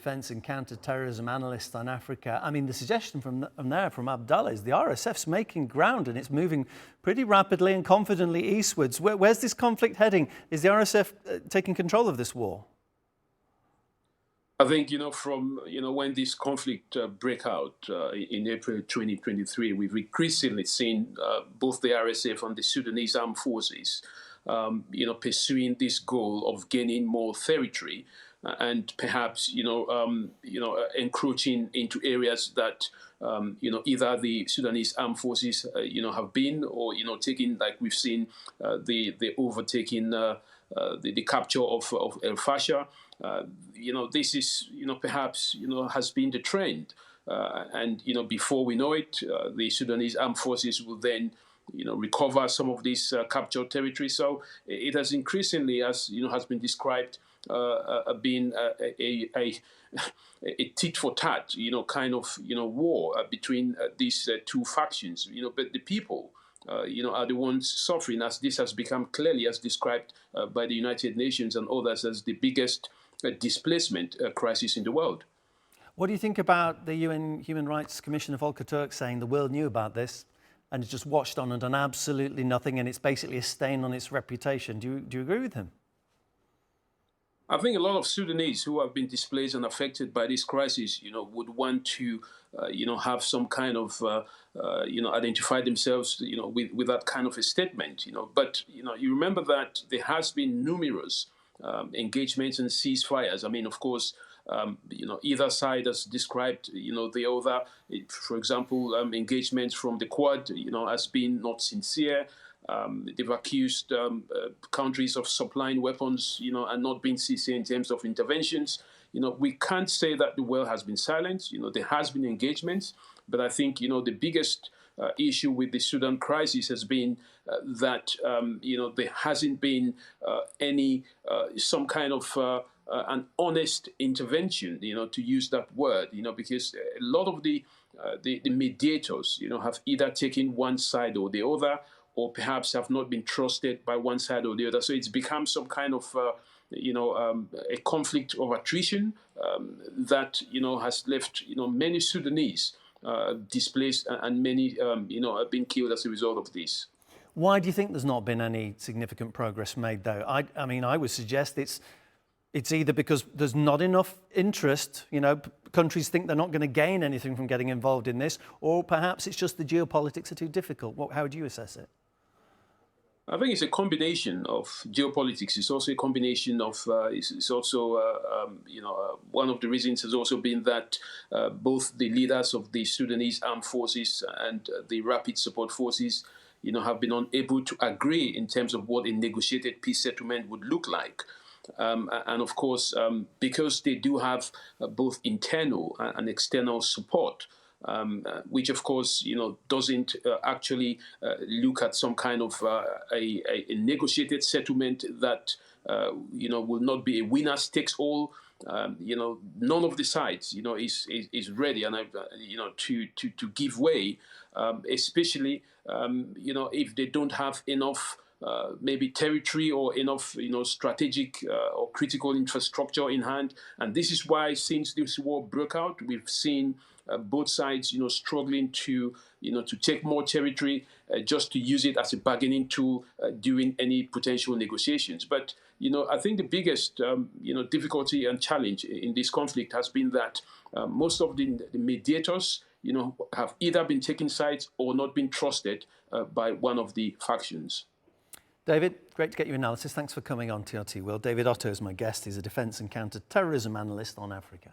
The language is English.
Defence and counterterrorism analyst on Africa. I mean, the suggestion from Abdallah is the RSF's making ground and it's moving pretty rapidly and confidently eastwards. Where's this conflict heading? Is the RSF taking control of this war? I think, from, when this conflict broke out in April 2023, we've increasingly seen both the RSF and the Sudanese armed forces, pursuing this goal of gaining more territory and perhaps, encroaching into areas that, either the Sudanese armed forces, have been or, taking, like we've seen the overtaking, the capture of El-Fasher. This is, perhaps, has been the trend. And, before we know it, the Sudanese armed forces will then, recover some of this captured territory. So it has increasingly, as, has been described, been a tit for tat, kind of, war between these two factions, but the people, are the ones suffering, as this has become clearly, as described by the United Nations and others, as the biggest displacement crisis in the world. What do you think about the UN Human Rights Commissioner Volker Turk saying the world knew about this and it's just watched on and done absolutely nothing, and it's basically a stain on its reputation? Do you agree with him? I think a lot of Sudanese who have been displaced and affected by this crisis, would want to, have some kind of, identify themselves, with that kind of a statement, But, you remember that there has been numerous engagements and ceasefires. I mean, of course, either side has described, the other. For example, engagements from the Quad, has been not sincere. They've accused countries of supplying weapons, and not being sincere in terms of interventions. We can't say that the world has been silent. There has been engagements, but I think, the biggest issue with the Sudan crisis has been that, there hasn't been any, some kind of an honest intervention, to use that word, because a lot of the mediators, have either taken one side or the other, or perhaps have not been trusted by one side or the other. So it's become some kind of, a conflict of attrition that, has left, many Sudanese displaced and many, have been killed as a result of this. Why do you think there's not been any significant progress made, though? I mean, I would suggest it's either because there's not enough interest, countries think they're not going to gain anything from getting involved in this, or perhaps it's just the geopolitics are too difficult. How would you assess it? I think it's a combination of geopolitics. It's also a combination of, it's also, one of the reasons has also been that both the leaders of the Sudanese armed forces and the rapid support forces, have been unable to agree in terms of what a negotiated peace settlement would look like. And of course, because they do have both internal and external support, which of course, doesn't actually look at some kind of a negotiated settlement that, will not be a winner takes all. None of the sides, is ready, and to give way, especially, if they don't have enough. Maybe territory or enough, strategic or critical infrastructure in hand. And this is why since this war broke out, we've seen both sides, struggling to take more territory just to use it as a bargaining tool during any potential negotiations. But, I think the biggest, difficulty and challenge in this conflict has been that most of the mediators, have either been taking sides or not been trusted by one of the factions. David, great to get your analysis. Thanks for coming on TRT World. David Otto is my guest. He's a defence and counter-terrorism analyst on Africa.